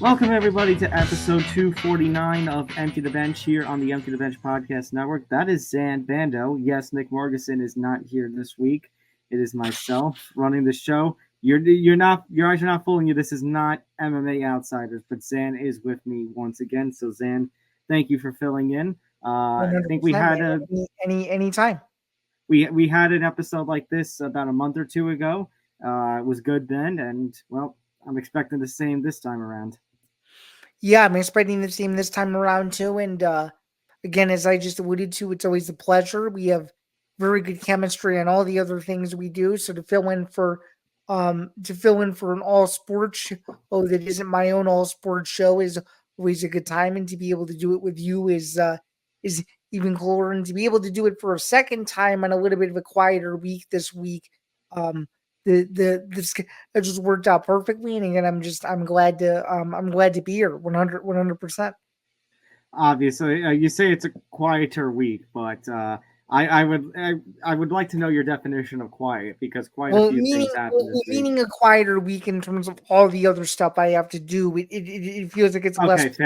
Welcome, everybody, to episode 249 of Empty the Bench here on the Empty the Bench Podcast Network. That is Zan Bando. Yes, Nick Morgasen is not here this week. It is myself running the show. Your eyes are not fooling you. This is not MMA Outsiders, but Zan is with me once again. So, Zan, thank you for filling in. I think we had any time. We had an episode like this about a month or two ago. It was good then, and, well, I'm expecting the same this time around. Yeah, I'm expecting the same this time around too. And again, as I just alluded to, it's always a pleasure. We have very good chemistry on all the other things we do. So to fill in for an all sports show that isn't my own all sports show is always a good time, and to be able to do it with you is even cooler. And to be able to do it for a second time on a little bit of a quieter week this week, it just worked out perfectly. And again, I'm glad to be here 100%. Obviously, you say it's a quieter week, but I would like to know your definition of quiet, because quite a few things happen this week. Meaning a quieter week in terms of all the other stuff I have to do. It feels like it's less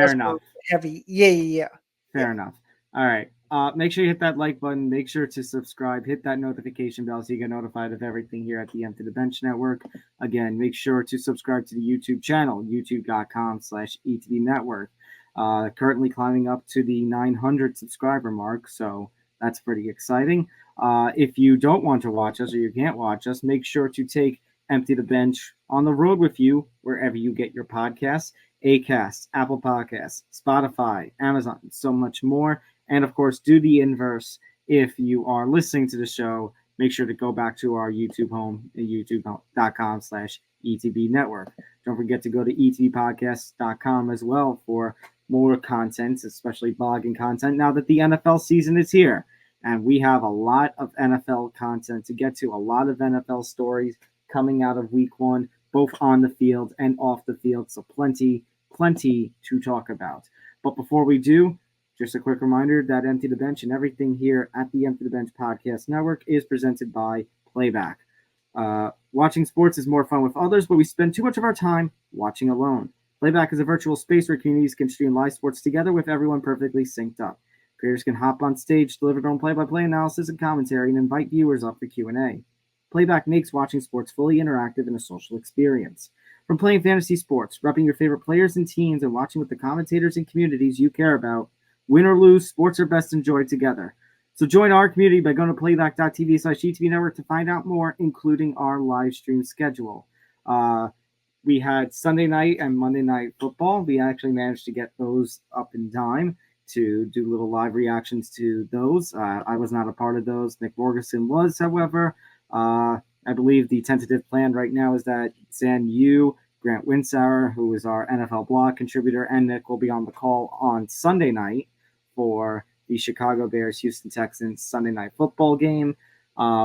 heavy. Yeah. Fair enough. All right. Make sure you hit that like button. Make sure to subscribe. Hit that notification bell so you get notified of everything here at the Empty the Bench Network. Again, make sure to subscribe to the YouTube channel, youtube.com/ETB Network. Currently climbing up to the 900 subscriber mark, so that's pretty exciting. If you don't want to watch us or you can't watch us, make sure to take Empty the Bench on the road with you wherever you get your podcasts. Acast, Apple Podcasts, Spotify, Amazon, so much more. And, of course, do the inverse. If you are listening to the show, make sure to go back to our YouTube home at youtube.com/ETB Network. Don't forget to go to etbpodcast.com as well for more content, especially blogging content, now that the NFL season is here. And we have a lot of NFL content to get to, a lot of NFL stories coming out of week one, both on the field and off the field. So plenty to talk about. But before we do, just a quick reminder that Empty the Bench and everything here at the Empty the Bench Podcast Network is presented by Playback. Watching sports is more fun with others, but we spend too much of our time watching alone. Playback is a virtual space where communities can stream live sports together with everyone perfectly synced up. Creators can hop on stage, deliver their own play-by-play analysis and commentary, and invite viewers up for Q&A. Playback makes watching sports fully interactive and a social experience. From playing fantasy sports, repping your favorite players and teams, and watching with the commentators and communities you care about, win or lose, sports are best enjoyed together. So join our community by going to playback.tv/ETB Network to find out more, including our live stream schedule. We had Sunday night and Monday night football. We actually managed to get those up in time to do little live reactions to those. I was not a part of those. Nick Morgasen was, however. I believe the tentative plan right now is that Zan, you, Grant Winsauer, who is our NFL blog contributor, and Nick will be on the call on Sunday night for the Chicago Bears-Houston Texans Sunday night football game.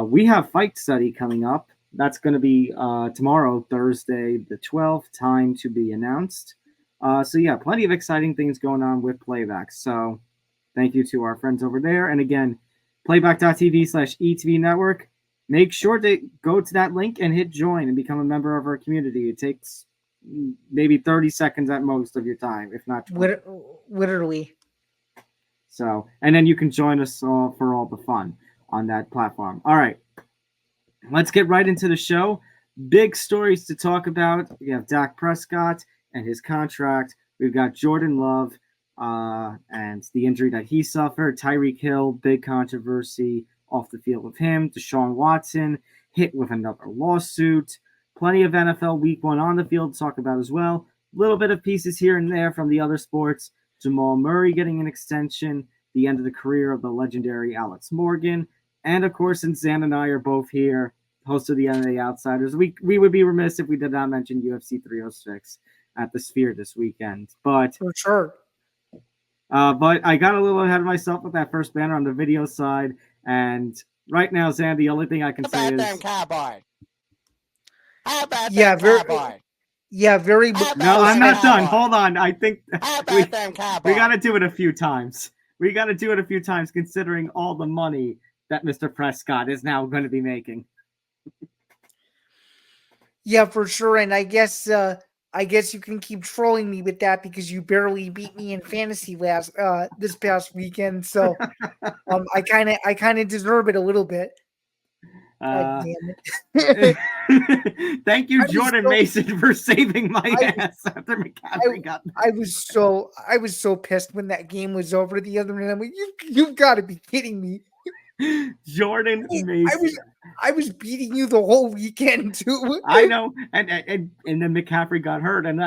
We have Fight Study coming up. That's going to be tomorrow, Thursday the 12th, time to be announced. So yeah, plenty of exciting things going on with Playback. So thank you to our friends over there. And again, playback.tv/ETB Network. Make sure to go to that link and hit join and become a member of our community. It takes maybe 30 seconds at most of your time, if not 20. Literally. So, and then you can join us all for all the fun on that platform. All right, let's get right into the show. Big stories to talk about. We have Dak Prescott and his contract. We've got Jordan Love and the injury that he suffered. Tyreek Hill, big controversy off the field with him. Deshaun Watson hit with another lawsuit. Plenty of NFL week one on the field to talk about as well. A little bit of pieces here and there from the other sports. Jamal Murray getting an extension, the end of the career of the legendary Alex Morgan. And, of course, since Zan and I are both here, host of the MMA Outsiders, we would be remiss if we did not mention UFC 306 at the Sphere this weekend. But for sure. But I got a little ahead of myself with that first banner on the video side. And right now, Zan, the only thing I can say is... Cowboy. How about Cowboy? Yeah, very... No, I'm not done. Hold on. I think we got to do it a few times. We got to do it a few times considering all the money that Mr. Prescott is now going to be making. Yeah, for sure. And I guess I guess you can keep trolling me with that because you barely beat me in fantasy this past weekend. So I kind of deserve it a little bit. God Uh, damn it! Thank you, I was Jordan so Mason, for saving my I ass after I McCaffrey got I was so pissed when that game was over the other night. I'm like, you've got to be kidding me. Jordan I Mason. was I was beating you the whole weekend too. I know, and then McCaffrey got hurt, and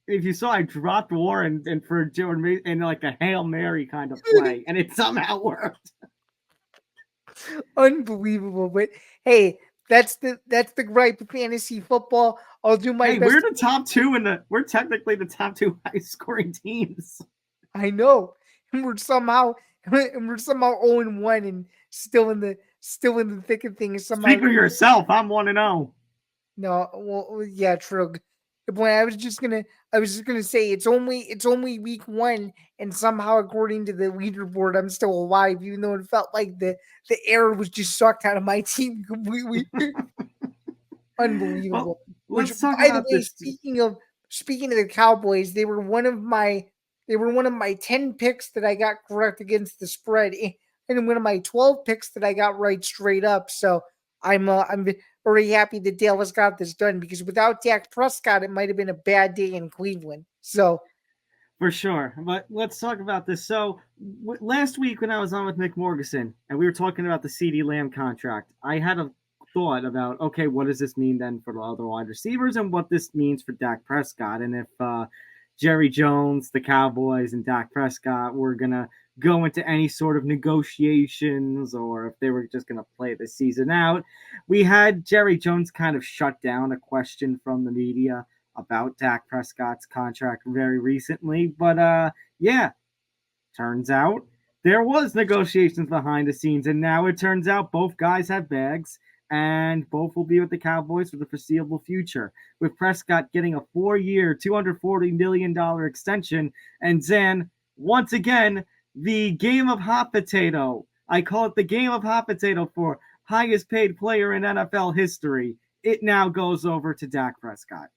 if you saw, I dropped Warren and for Jordan Mason in like a Hail Mary kind of play, and it somehow worked. Unbelievable. But hey, that's the gripe of fantasy football. I'll do my Hey, best. we're technically the top two highest scoring teams. I know. And we're somehow 0-1 and still in the thick of things. Somehow. Speak for yourself. I'm 1-0. No, well, yeah, true. The point I was just gonna say it's only week 1, and somehow according to the leaderboard, I'm still alive, even though it felt like the air was just sucked out of my team completely. Unbelievable. Well, Which, let's talk by the about way, this. speaking of the Cowboys, they were one of my 10 picks that I got correct against the spread, and one of my 12 picks that I got right straight up. So I'm very happy that Dallas got this done because without Dak Prescott, it might have been a bad day in Cleveland. So For sure. But let's talk about this. So last week when I was on with Nick Morgasen and we were talking about the CD Lamb contract, I had a thought about, okay, what does this mean then for the other wide receivers and what this means for Dak Prescott? And if Jerry Jones, the Cowboys, and Dak Prescott were going to go into any sort of negotiations or if they were just going to play the season out. We had Jerry Jones kind of shut down a question from the media about Dak Prescott's contract very recently. But yeah, turns out there was negotiations behind the scenes, and now it turns out both guys have bags, and both will be with the Cowboys for the foreseeable future. With Prescott getting a 4-year, $240 million extension, and Zan, once again, the game of hot potato. I call it the game of hot potato for highest paid player in NFL history. It now goes over to Dak Prescott.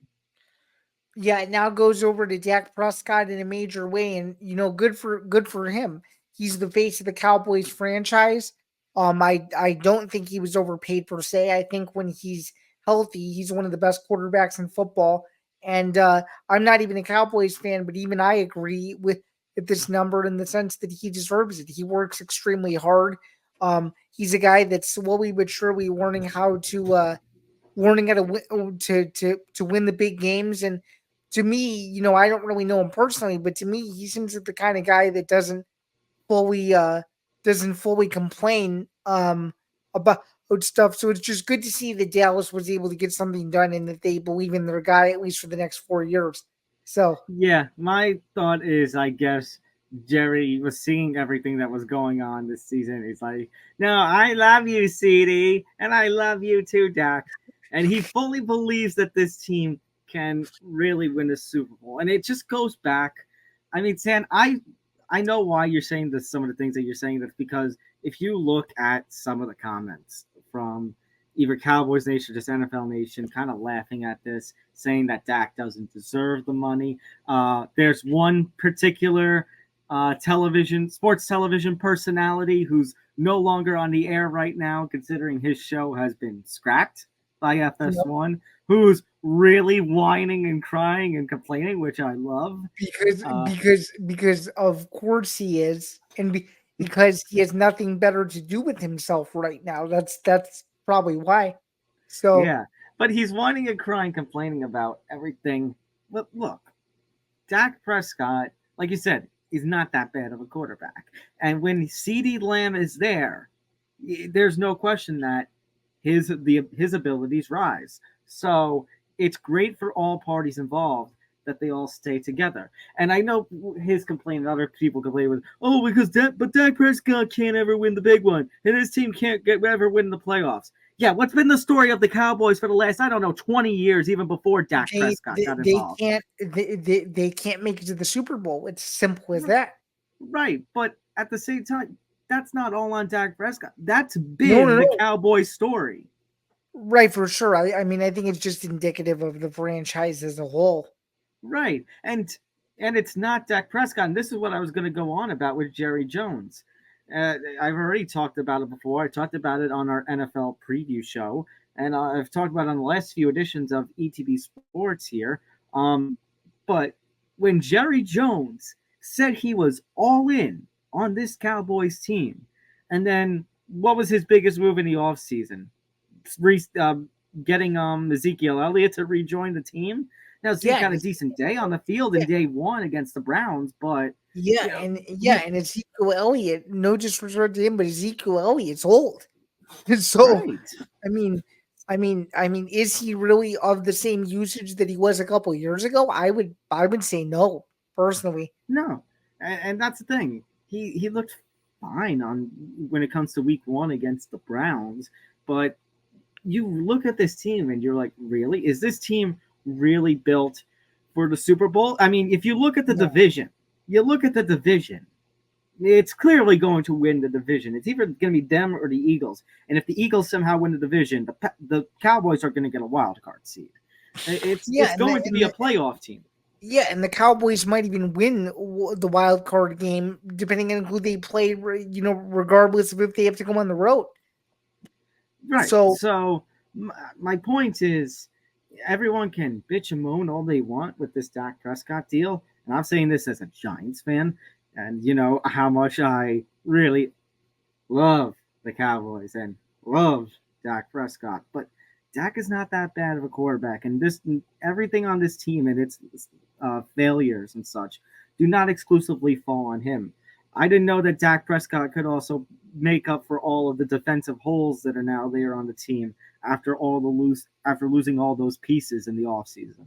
yeah, it now goes over to Dak Prescott in a major way, and good for him. He's the face of the Cowboys franchise. I don't think he was overpaid per se. I think when he's healthy, he's one of the best quarterbacks in football. And I'm not even a Cowboys fan, but even I agree with this number in the sense that he deserves it. He works extremely hard. He's a guy that's slowly but surely learning how to win the big games. And to me, I don't really know him personally, but to me, he seems like the kind of guy that fully doesn't fully complain about stuff. So it's just good to see that Dallas was able to get something done and that they believe in their guy at least for the next 4 years. So yeah, my thought is, I guess Jerry was seeing everything that was going on this season. He's like, "No, I love you, CD, and I love you too, Dak." And he fully believes that this team can really win the Super Bowl. And it just goes back. I mean, San, I know why you're saying this. Some of the things that you're saying, that's because if you look at some of the comments from either Cowboys Nation or just NFL Nation, kind of laughing at this, saying that Dak doesn't deserve the money. There's one particular sports television personality who's no longer on the air right now, considering his show has been scrapped by FS1, who's really whining and crying and complaining, which I love. Because of course he is, and because he has nothing better to do with himself right now. That's probably why. So yeah, but he's whining and crying, complaining about everything. But look, Dak Prescott, like you said, is not that bad of a quarterback. And when CD Lamb is there, there's no question that his abilities rise. So it's great for all parties involved that they all stay together. And I know his complaint and other people complain with, oh, because Dak Prescott can't ever win the big one, and his team can't ever win the playoffs. Yeah, what's been the story of the Cowboys for the last, 20 years, even before Dak Prescott got involved? They can't make it to the Super Bowl. It's simple as that. Right, but at the same time, that's not all on Dak Prescott. That's been the Cowboys story. Right, for sure. I mean, I think it's just indicative of the franchise as a whole. Right. And it's not Dak Prescott. And this is what I was going to go on about with Jerry Jones. I've already talked about it before. I talked about it on our NFL preview show, and I've talked about it on the last few editions of ETB Sports here. But when Jerry Jones said he was all in on this Cowboys team, and then what was his biggest move in the offseason? Getting Ezekiel Elliott to rejoin the team. Now Zeke had a decent day on the field in day one against the Browns, but and Ezekiel Elliott, no disrespect to him, but Ezekiel Elliott's old. So right. I mean, is he really of the same usage that he was a couple years ago? I would say no, personally. No, and that's the thing. He looked fine on when it comes to week one against the Browns, but you look at this team and you're like, really? Is this team really built for the Super Bowl? I mean, if you look at the division, it's clearly going to win the division. It's either going to be them or the Eagles. And if the Eagles somehow win the division, the Cowboys are going to get a wild card seed. It's going to be a playoff team. Yeah, and the Cowboys might even win the wild card game, depending on who they play, regardless of if they have to go on the road. Right. So my point is, everyone can bitch and moan all they want with this Dak Prescott deal. And I'm saying this as a Giants fan. And you know how much I really love the Cowboys and love Dak Prescott. But Dak is not that bad of a quarterback. And everything on this team and its failures and such do not exclusively fall on him. I didn't know that Dak Prescott could also make up for all of the defensive holes that are now there on the team after losing all those pieces in the offseason.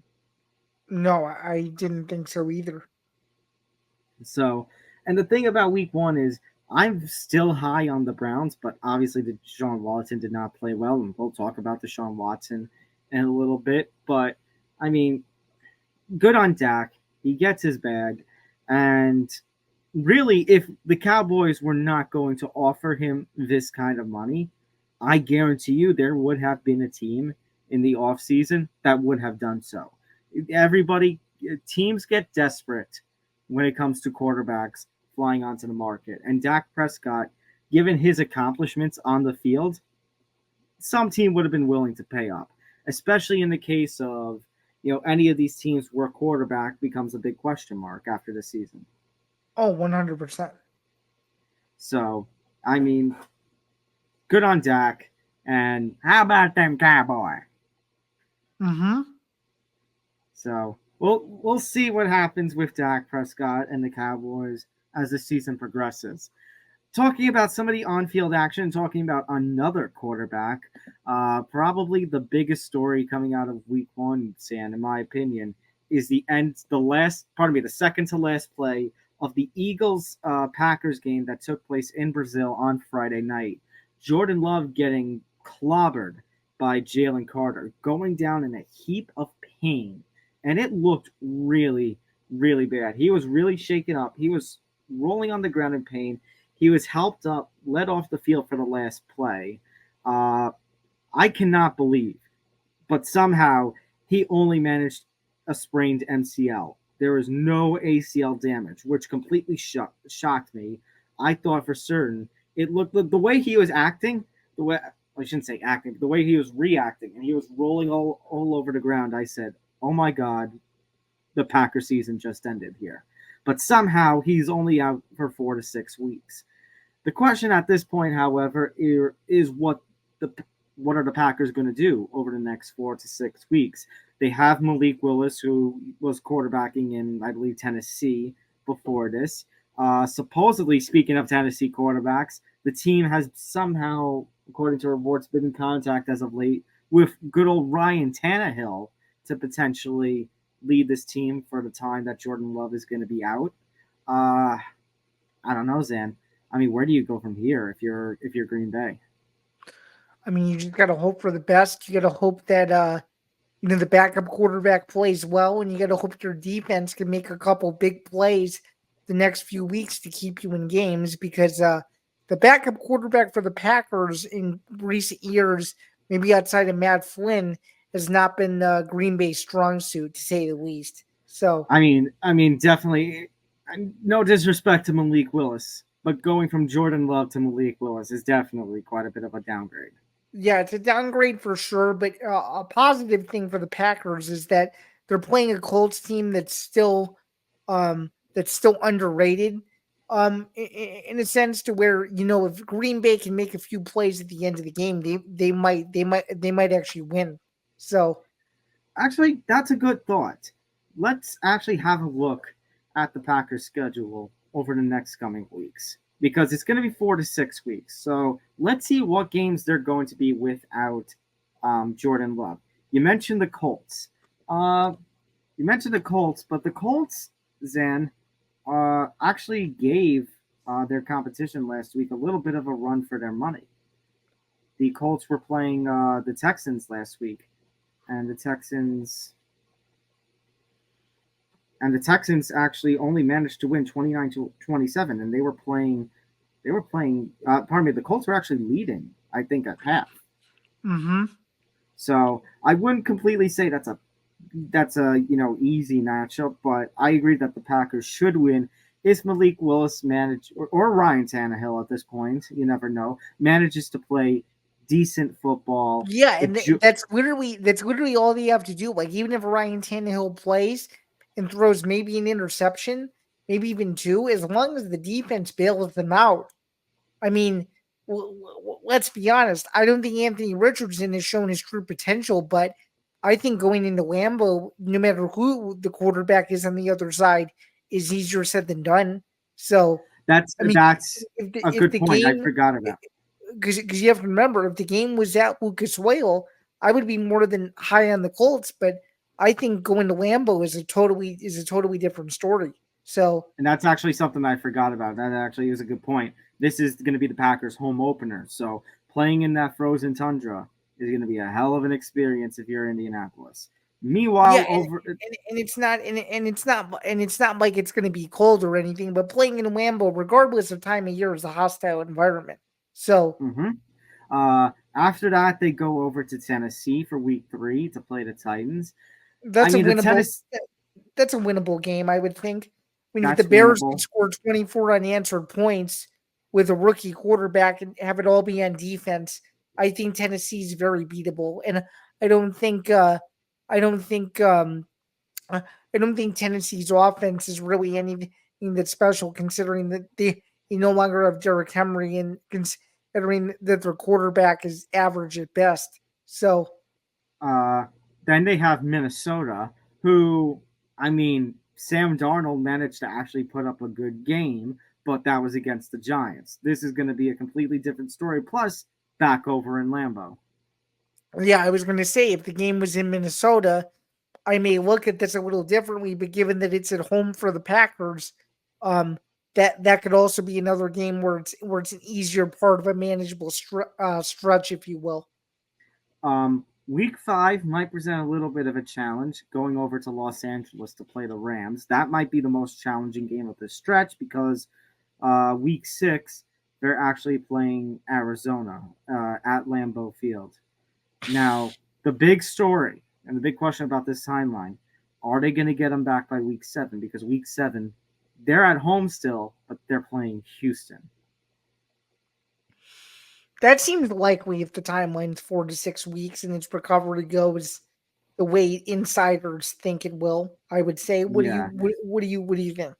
No, I didn't think so either. So, and the thing about week one is I'm still high on the Browns, but obviously the Deshaun Watson did not play well, and we'll talk about Deshaun Watson in a little bit. But, I mean, good on Dak. He gets his bag. And really, if the Cowboys were not going to offer him this kind of money, I guarantee you there would have been a team in the offseason that would have done so. Teams get desperate when it comes to quarterbacks flying onto the market. And Dak Prescott, given his accomplishments on the field, some team would have been willing to pay up, especially in the case of, any of these teams where quarterback becomes a big question mark after the season. Oh, 100%. So, I mean, good on Dak. And how about them Cowboys? Mm-hmm. So, we'll see what happens with Dak Prescott and the Cowboys as the season progresses. Talking about some of the on-field action, talking about another quarterback, probably the biggest story coming out of Week 1, Sam, in my opinion, is the second to last play of the Eagles-Packers game that took place in Brazil on Friday night. Jordan Love getting clobbered by Jalen Carter, going down in a heap of pain, and it looked really, really bad. He was really shaken up. He was rolling on the ground in pain. He was helped up, led off the field for the last play. I cannot believe, but somehow he only managed a sprained MCL. There was no ACL damage, which completely shocked me. I thought for certain it looked the way he was acting, the way he was reacting, and he was rolling all over the ground. I said, "Oh my God, the Packer season just ended here." But somehow he's only out for 4 to 6 weeks. The question at this point, however, is what are the Packers going to do over the next 4 to 6 weeks? They have Malik Willis, who was quarterbacking in, I believe, Tennessee before this. Supposedly, speaking of Tennessee quarterbacks, the team has somehow, according to reports, been in contact as of late with good old Ryan Tannehill to potentially lead this team for the time that Jordan Love is going to be out. I don't know, Zan. I mean, where do you go from here if you're Green Bay? I mean, you just got to hope for the best. You got to hope that the backup quarterback plays well, and you got to hope your defense can make a couple big plays the next few weeks to keep you in games, because the backup quarterback for the Packers in recent years, maybe outside of Matt Flynn, has not been Green Bay's strong suit, to say the least. So I mean, definitely. No disrespect to Malik Willis, but going from Jordan Love to Malik Willis is definitely quite a bit of a downgrade. yeah, it's a downgrade for sure. But a positive thing for the Packers is that they're playing a Colts team that's still underrated. In a sense to where if Green Bay can make a few plays at the end of the game, they might actually win. So Actually, that's a good thought. Let's actually have a look at the Packers' schedule over the next coming weeks because it's going to be 4 to 6 weeks. So let's see what games they're going to be without Jordan Love. You mentioned the Colts. But the Colts, Zan, actually gave their competition last week a little bit of a run for their money. The Colts were playing the Texans last week, and the Texans actually only managed to win 29-27, and they were playing. The Colts were actually leading, I think, at half. mm-hmm. So I wouldn't completely say that's a easy matchup, but I agree that the Packers should win if Malik Willis or Ryan Tannehill at this point, you never know, manages to play decent football. Yeah, and that's literally all they have to do. Like even if Ryan Tannehill plays and throws maybe an interception, maybe even two, as long as the defense bails them out. I mean, let's be honest. I don't think Anthony Richardson has shown his true potential, but I think going into Lambeau, no matter who the quarterback is on the other side, is easier said than done. So, that's I mean, that's a if good the point. I game, forgot about. because you have to remember, if the game was at Lucas Oil, I would be more than high on the Colts, but I think going to Lambeau is a totally different story. So, And that's actually something I forgot about. That actually is a good point. This is going to be the Packers' home opener, so playing in that frozen tundra is going to be a hell of an experience if you're Indianapolis. Meanwhile, yeah, and it's not and it's not like it's going to be cold or anything, but playing in Lambeau, regardless of time of year, is a hostile environment. So after that, they go over to Tennessee for Week 3 to play the Titans. I that's a mean, the winnable. Tennessee That's a winnable game, I would think. When if the that's Bears could winnable. score 24 unanswered points with a rookie quarterback and have it all be on defense, I think Tennessee's very beatable. And I don't think I don't think I don't think Tennessee's offense is really anything that's special, considering that they no longer have Derrick Henry and considering that their quarterback is average at best. So Uh, then they have Minnesota, who, I mean, Sam Darnold managed to actually put up a good game, but that was against the Giants. This is going to be a completely different story. Plus, back over in Lambeau. yeah, I was going to say if the game was in Minnesota, I may look at this a little differently. But given that it's at home for the Packers, um, that could also be another game where it's an easier part of a manageable stretch, if you will. Week 5 might present a little bit of a challenge going over to Los Angeles to play the Rams. That might be the most challenging game of this stretch because Week 6 they're actually playing Arizona at Lambeau Field. Now, the big story and the big question about this timeline, are they going to get them back by Week 7? Because Week 7, they're at home still, but they're playing Houston. That seems likely if the timeline's 4 to 6 weeks and its recovery goes the way insiders think it will. I would say. Yeah. What do you think?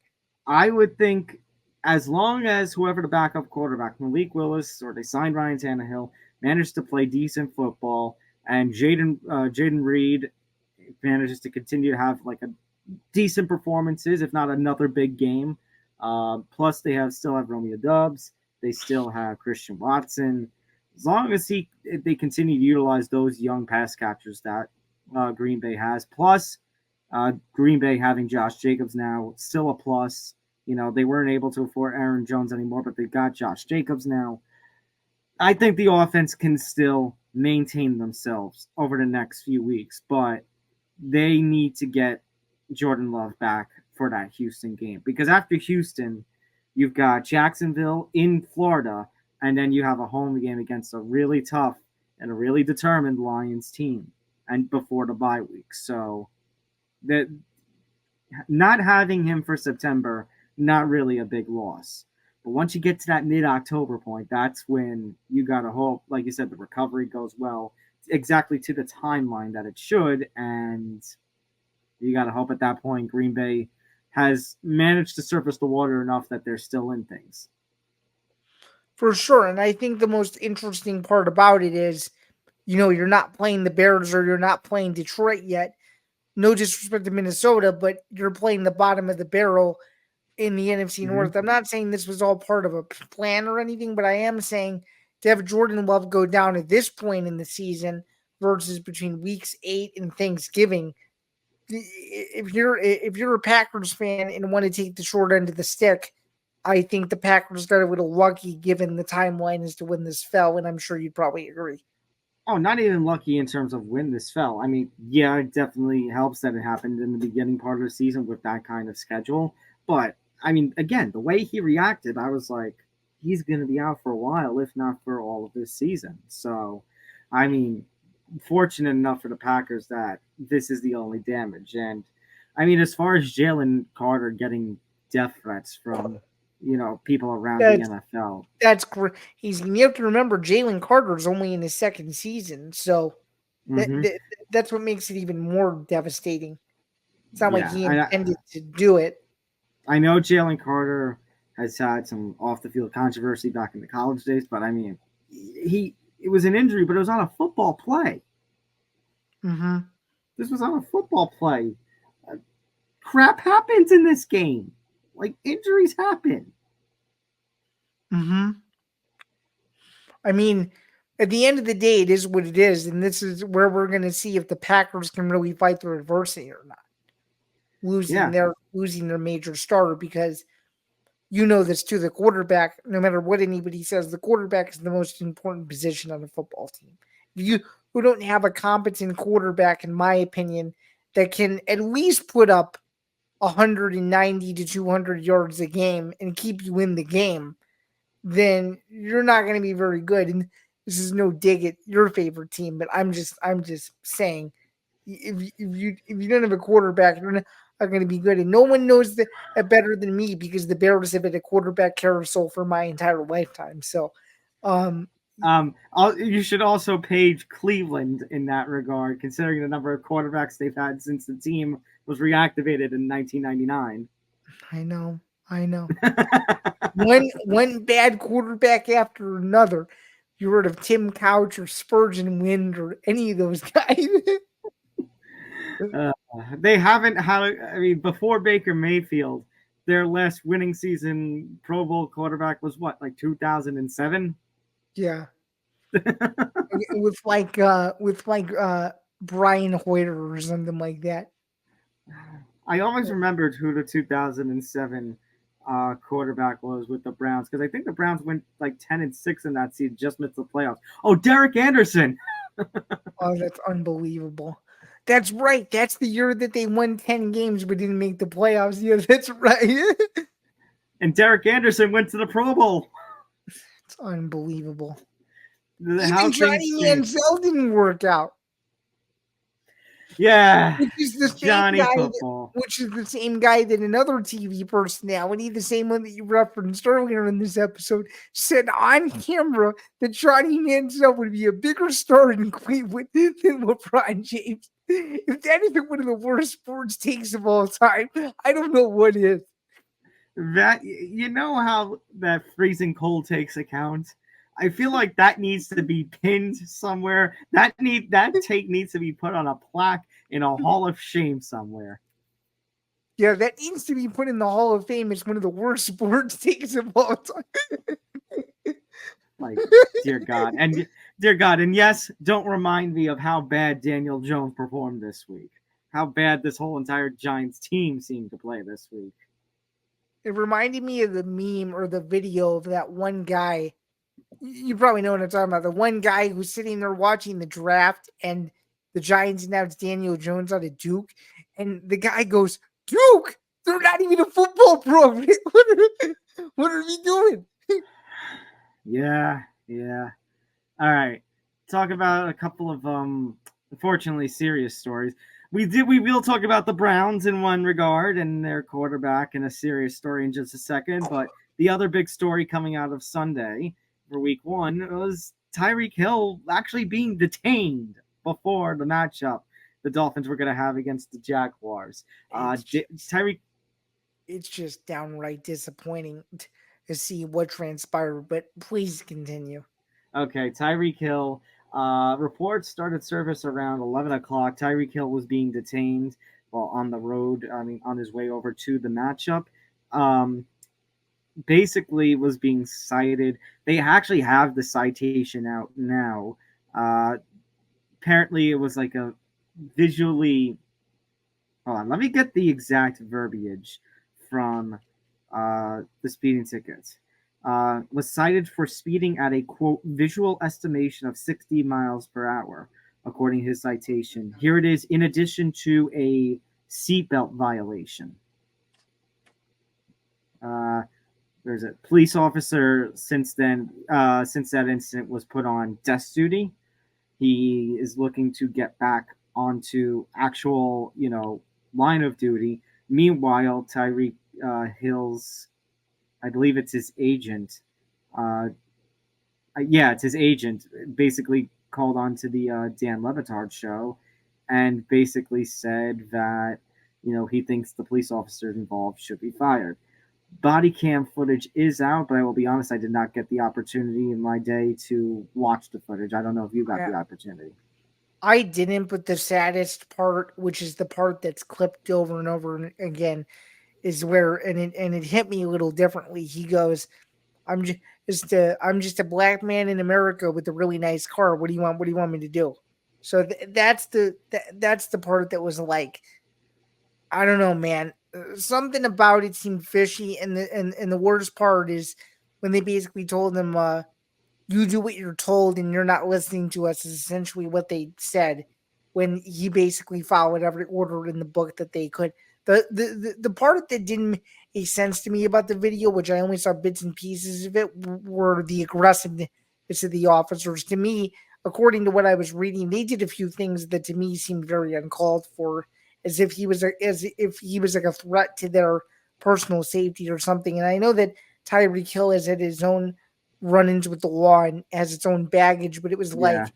I would think as long as whoever the backup quarterback, Malik Willis, or they signed Ryan Tannehill, managed to play decent football, and Jaden Reed manages to continue to have like a decent performances, if not another big game. Plus, still have Romeo Dubs. They still have Christian Watson. As long as they continue to utilize those young pass catchers that Green Bay has, plus Green Bay having Josh Jacobs now, still a plus. They weren't able to afford Aaron Jones anymore, but they've got Josh Jacobs now. I think the offense can still maintain themselves over the next few weeks, but they need to get Jordan Love back for that Houston game. Because after Houston, you've got Jacksonville in Florida, and then you have a home game against a really tough and a really determined Lions team, and before the bye week. So not having him for September, not really a big loss. But once you get to that mid-October point, that's when you got to hope, like you said, the recovery goes well, exactly to the timeline that it should, and you got to hope at that point Green Bay has managed to surface the water enough that they're still in things. For sure. And I think the most interesting part about it is, you're not playing the Bears or you're not playing Detroit yet. No disrespect to Minnesota, but you're playing the bottom of the barrel in the NFC North. I'm not saying this was all part of a plan or anything, but I am saying to have Jordan Love go down at this point in the season versus between weeks 8 and Thanksgiving. If you're a Packers fan and want to take the short end of the stick, I think the Packers got a little lucky given the timeline as to when this fell, and I'm sure you'd probably agree. Oh, not even lucky in terms of when this fell. I mean, yeah, it definitely helps that it happened in the beginning part of the season with that kind of schedule. But, I mean, again, the way he reacted, I was like, he's going to be out for a while, if not for all of this season. So, I mean, fortunate enough for the Packers that this is the only damage. And, I mean, as far as Jalen Carter getting death threats from, people around the NFL. That's great. You have to remember Jalen Carter's only in his second season, so that's what makes it even more devastating. It's not like he intended to do it. I know Jalen Carter has had some off the field controversy back in the college days, but I mean, it was an injury, but it was on a football play. This was on a football play. Crap happens in this game. Like, injuries happen. I mean, at the end of the day, it is what it is, and this is where we're going to see if the Packers can really fight through adversity or not. Losing their major starter, because this to the quarterback, no matter what anybody says, the quarterback is the most important position on the football team. If you don't have a competent quarterback, in my opinion, that can at least put up 190 to 200 yards a game and keep you in the game, then you're not going to be very good. And this is no dig at your favorite team, but I'm just saying, if you don't have a quarterback, you're not going to be good. And no one knows that better than me, because the Bears have been a quarterback carousel for my entire lifetime. So, you should also page Cleveland in that regard, considering the number of quarterbacks they've had since the team was reactivated in 1999. I know. one bad quarterback after another. You heard of Tim Couch or Spurgeon Wind or any of those guys? They haven't had. I mean, before Baker Mayfield, their last winning season Pro Bowl quarterback was what, like 2007? Yeah. with Brian Hoyer or something like that. I always remembered who the 2007 quarterback was with the Browns, because I think the Browns went like 10-6 in that season, just missed the playoffs. Oh, Derek Anderson. Oh, that's unbelievable. That's right. That's the year that they won 10 games but didn't make the playoffs. Yeah, that's right. And Derek Anderson went to the Pro Bowl. It's unbelievable. Even Johnny Manziel didn't work out. Yeah, which is the Johnny same guy Football. which is the same guy that another TV personality, the same one that you referenced earlier in this episode, said on camera that Johnny Manziel would be a bigger star in Cleveland than LeBron James. If that isn't one of the worst sports takes of all time, I don't know what is. That, how that freezing cold takes account? I feel like that needs to be pinned somewhere. That take needs to be put on a plaque in a Hall of Shame somewhere. Yeah, that needs to be put in the Hall of Fame as one of the worst sports takes of all time. Like, dear God. And yes, don't remind me of how bad Daniel Jones performed this week. How bad this whole entire Giants team seemed to play this week. It reminded me of the meme or the video of that one guy. You probably know what I'm talking about. The one guy who's sitting there watching the draft, and the Giants announced Daniel Jones out of Duke, and the guy goes, "Duke? They're not even a football program. What are we doing?" Yeah. All right. Talk about a couple of unfortunately serious stories. We will talk about the Browns in one regard and their quarterback and a serious story in just a second. But the other big story coming out of Sunday for Week 1 was Tyreek Hill actually being detained before the matchup the Dolphins were going to have against the Jaguars. Tyreek. It's just downright disappointing to see what transpired. But please continue. Okay, Tyreek Hill. Reports started service around 11 o'clock. Tyreek Hill was being detained while on the road, on his way over to the matchup. Basically, was being cited. They actually have the citation out now. Apparently, it was like a visually. Hold on, let me get the exact verbiage from the speeding tickets. Was cited for speeding at a, quote, visual estimation of 60 miles per hour, according to his citation. Here it is, in addition to a seatbelt violation. There's a police officer since that incident was put on desk duty. He is looking to get back onto actual, line of duty. Meanwhile, Tyreek Hill's, I believe it's his agent. It's his agent. Basically called on to the Dan Levitard show, and basically said that he thinks the police officers involved should be fired. Body cam footage is out, but I will be honest, I did not get the opportunity in my day to watch the footage. I don't know if you got the opportunity. I didn't, but the saddest part, which is the part that's clipped over and over again, is where and it hit me a little differently. He goes, I'm just a black man in America with a really nice car. What do you want? What do you want me to do?" So that's the part that was like, I don't know, man. Something about it seemed fishy, and the worst part is when they basically told him, "You do what you're told, and you're not listening to us," is essentially what they said. When he basically followed every order in the book that they could. The part that didn't make sense to me about the video, which I only saw bits and pieces of it, were the aggressiveness of the officers. To me, according to what I was reading, they did a few things that to me seemed very uncalled for, as if he was like a threat to their personal safety or something. And I know that Tyreek Hill has had his own run-ins with the law and has its own baggage, but it was like,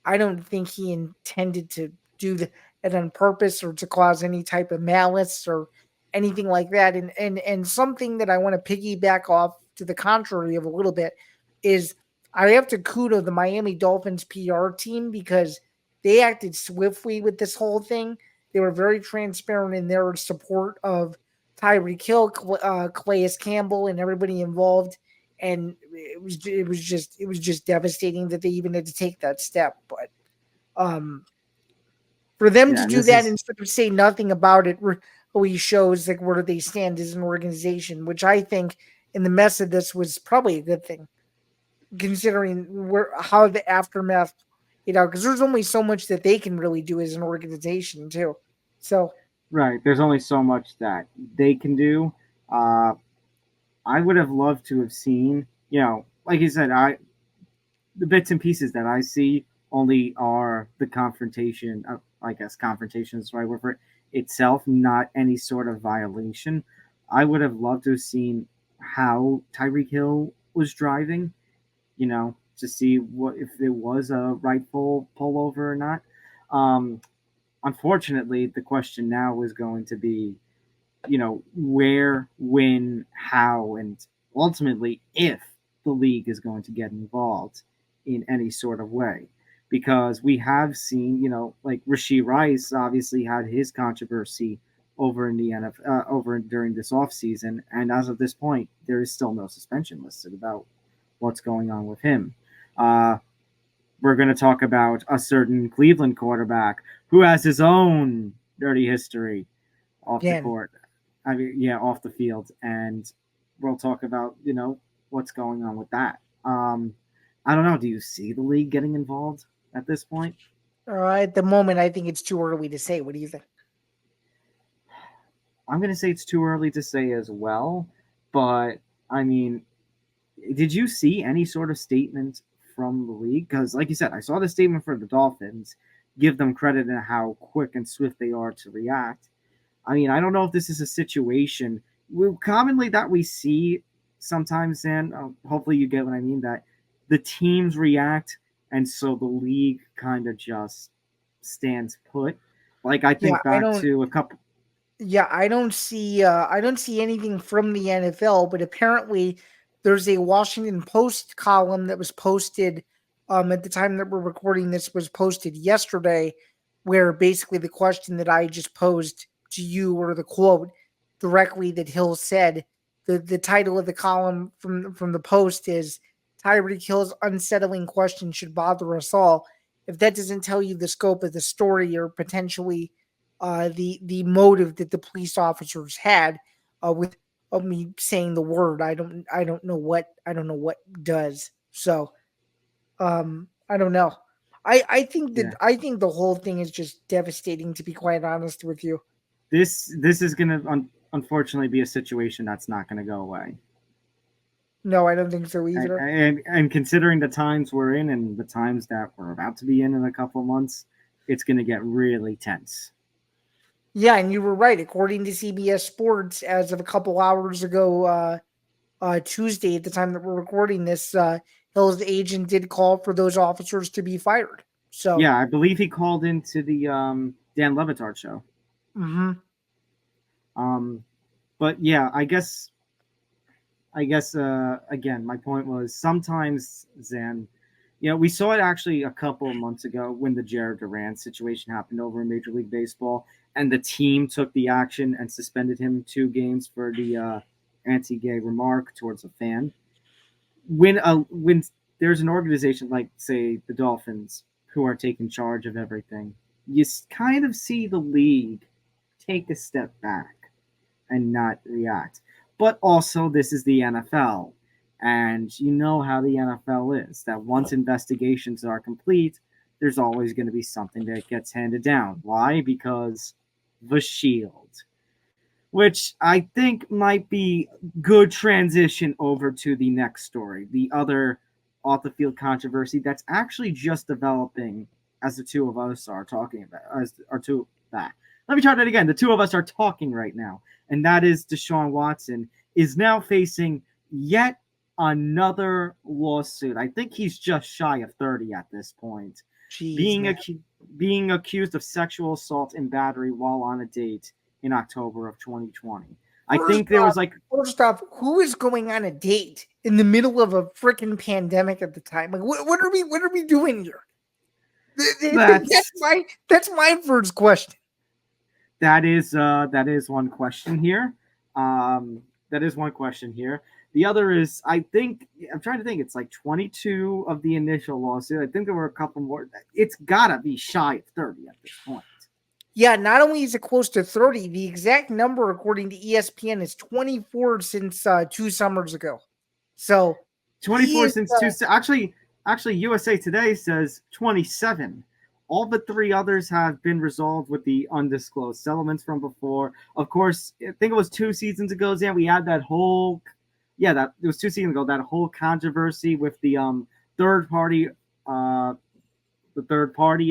I don't think he intended to do it on purpose or to cause any type of malice or anything like that. And something that I want to piggyback off to the contrary of a little bit is I have to kudo the Miami Dolphins PR team, because they acted swiftly with this whole thing. They were very transparent in their support of Tyreek Hill, Calais Campbell, and everybody involved. And it was just devastating that they even had to take that step. But for them to do that instead of say nothing about it really shows like where they stand as an organization, which I think in the mess of this was probably a good thing, considering how the aftermath, because there's only so much that they can really do as an organization too. So right, there's only so much that they can do. I would have loved to have seen, like you said, the bits and pieces that I see only are the confrontation. I guess confrontation is the right word for it itself, not any sort of violation. I would have loved to have seen how Tyreek Hill was driving, to see what if it was a rightful pullover or not. Unfortunately, the question now is going to be, where, when, how, and ultimately if the league is going to get involved in any sort of way. Because we have seen, like Rashee Rice obviously had his controversy over in the NFL, over during this offseason, and as of this point, there is still no suspension listed about what's going on with him. We're going to talk about a certain Cleveland quarterback who has his own dirty history off the court. Off the field, and we'll talk about what's going on with that. I don't know. Do you see the league getting involved at this point? At the moment, I think it's too early to say. What do you think? I'm going to say it's too early to say as well, but I mean, did you see any sort of statement from the league? Because, like you said, I saw the statement for the Dolphins. give them credit in how quick and swift they are to react. I mean, I don't know if this is a situation commonly that we see sometimes, and hopefully you get what I mean, that the teams react, and so the league kind of just stands put. Like I think back to a couple. Yeah, I don't see anything from the NFL, but apparently there's a Washington Post column that was posted at the time that we're recording this was posted yesterday, where basically the question that I just posed to you, or the quote directly that Hill said, the title of the column from the Post is Tyreek Hill's unsettling question should bother us all. If that doesn't tell you the scope of the story, or potentially the motive that the police officers had with me saying the word, I don't know what does. So I don't know. I think that I think the whole thing is just devastating, to be quite honest with you. This is gonna unfortunately be a situation that's not gonna go away. No, I don't think so either. And considering the times we're in and the times that we're about to be in a couple of months, it's gonna get really tense. Yeah, and you were right. According to CBS Sports, as of a couple hours ago, Tuesday, at the time that we're recording this, Hill's agent did call for those officers to be fired. So yeah, I believe he called into the Dan Le Batard show. Mm-hmm. But yeah, I guess again, my point was sometimes, Zan, we saw it actually a couple of months ago when the Jared Duran situation happened over in Major League Baseball, and the team took the action and suspended him 2 games for the anti-gay remark towards a fan. When there's an organization like, say, the Dolphins, who are taking charge of everything, you kind of see the league take a step back and not react. But also, this is the NFL, and you know how the NFL is, that once investigations are complete, there's always going to be something that gets handed down. Why? Because the Shield, which I think might be good transition over to the next story, the other off-the-field controversy that's actually just developing as the two of us are talking about. Let me try that again. The two of us are talking right now, and that is Deshaun Watson is now facing yet another lawsuit. I think he's just shy of 30 at this point. Jeez, being accused of sexual assault and battery while on a date in October of 2020. I think there was first off, who is going on a date in the middle of a freaking pandemic at the time? Like, what are we doing here? That's my first question. That is one question here. That is one question here. The other is, I'm trying to think, it's like 22 of the initial lawsuit. I think there were a couple more. It's gotta be shy of 30 at this point. Yeah, not only is it close to 30, the exact number, according to ESPN, is 24 since 2 summers ago. So 24 since 2. Actually, USA Today says 27. All but 3 others have been resolved with the undisclosed settlements from before. Of course, I think it was 2 seasons ago, Zan, we had that whole it was 2 seasons ago, that whole controversy with the third party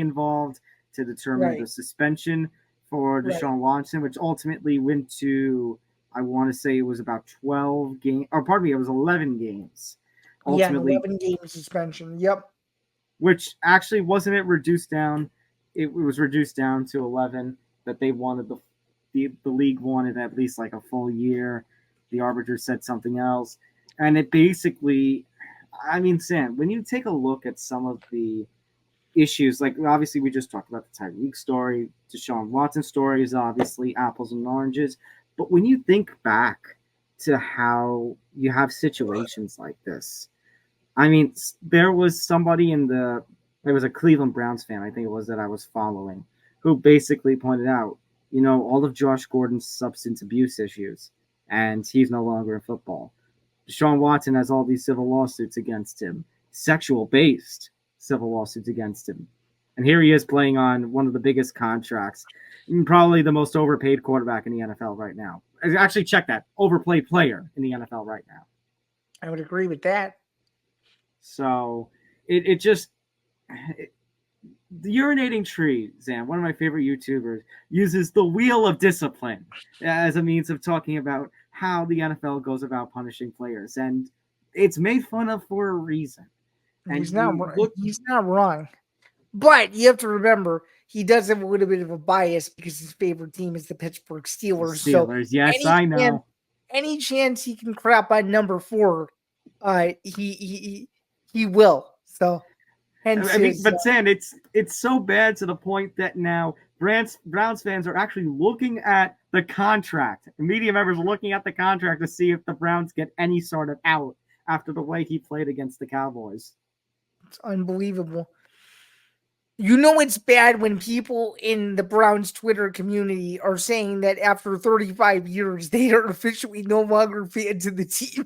involved to determine the suspension for Deshaun Watson, which ultimately went to, I want to say it was about 12 games, or pardon me, it was 11 games. Ultimately, 11 game suspension. Yep. Which actually wasn't it reduced down? It was reduced down to 11. That they wanted the league wanted at least like a full year. The arbiter said something else, and it basically, I mean, Sam, when you take a look at some of the issues, like obviously we just talked about the Tyreek story, Deshaun Watson story is obviously apples and oranges, but when you think back to how you have situations like this, I mean, there was somebody there was a Cleveland Browns fan, I think it was, that I was following, who basically pointed out, all of Josh Gordon's substance abuse issues, and he's no longer in football. Deshaun Watson has all these civil lawsuits against him, sexual-based civil lawsuits against him. And here he is playing on one of the biggest contracts, probably the most overpaid quarterback in the NFL right now. Actually, check that. Overpaid player in the NFL right now. I would agree with that. So The urinating tree, Zan, one of my favorite YouTubers, uses the wheel of discipline as a means of talking about how the NFL goes about punishing players, and it's made fun of for a reason. And He's not you look, he's not wrong. But you have to remember he does have a little bit of a bias because his favorite team is the Pittsburgh Steelers. Steelers, yes, I know. Any chance he can crap on number 4, he will. So, hence I mean, but Zan, it's so bad to the point that now Browns fans are actually looking at the contract. Media members are looking at the contract to see if the Browns get any sort of out after the way he played against the Cowboys. It's unbelievable. You know it's bad when people in the Browns Twitter community are saying that after 35 years, they are officially no longer fans of the team.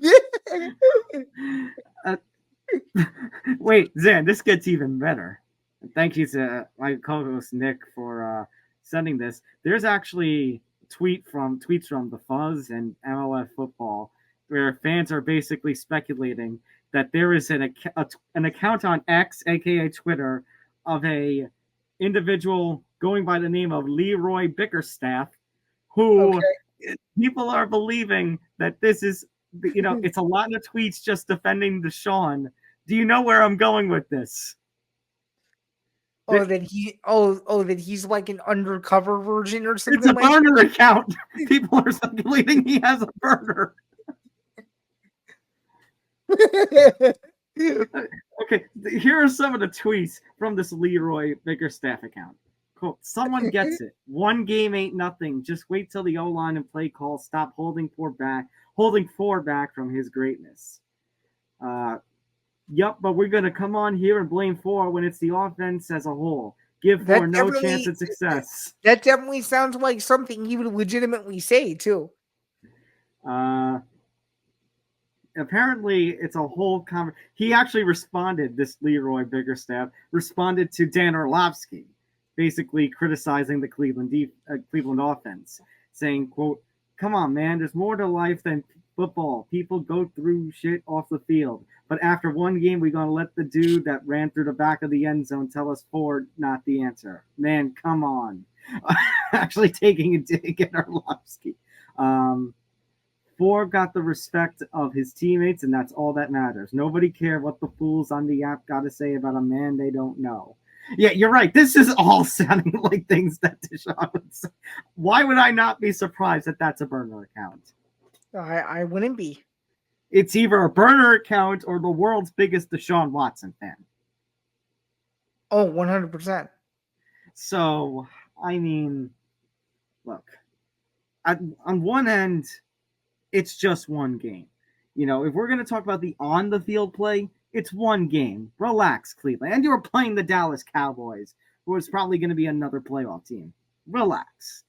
Wait, Zan, this gets even better. Thank you to my co-host Nick for sending this. There's actually tweets from the Fuzz and MLF Football where fans are basically speculating that there is an account on X, aka Twitter, of a individual going by the name of Leroy Bickerstaff, who people are believing that this is, it's a lot of tweets just defending Deshaun. Do you know where I'm going with this? That he's like an undercover version or something. It's a burner account. People are speculating he has a burner. Okay, here are some of the tweets from this Leroy Bickerstaff account. Quote, someone gets it. One game ain't nothing. Just wait till the O-line and play call stop holding four back from his greatness. Yup, but we're going to come on here and blame 4 when it's the offense as a whole. Give 4 no chance at success. That definitely sounds like something he would legitimately say, too. Apparently, it's a whole he actually responded, this Leroy Bickerstaff, responded to Dan Orlovsky, basically criticizing the Cleveland offense, saying, quote, come on, man, there's more to life than football. People go through shit off the field. But after one game, we're going to let the dude that ran through the back of the end zone tell us 4 not the answer. Man, come on. Actually taking a dig at Orlovsky. 4 got the respect of his teammates, and that's all that matters. Nobody cared what the fools on the app got to say about a man they don't know. Yeah, you're right. This is all sounding like things that Deshaun would say. Why would I not be surprised that that's a burner account? I wouldn't be. It's either a burner account or the world's biggest Deshaun Watson fan. Oh, 100%. So, I mean, look, on one end, it's just one game. If we're going to talk about the on-the-field play, it's one game. Relax, Cleveland. And you're playing the Dallas Cowboys, who is probably going to be another playoff team. Relax.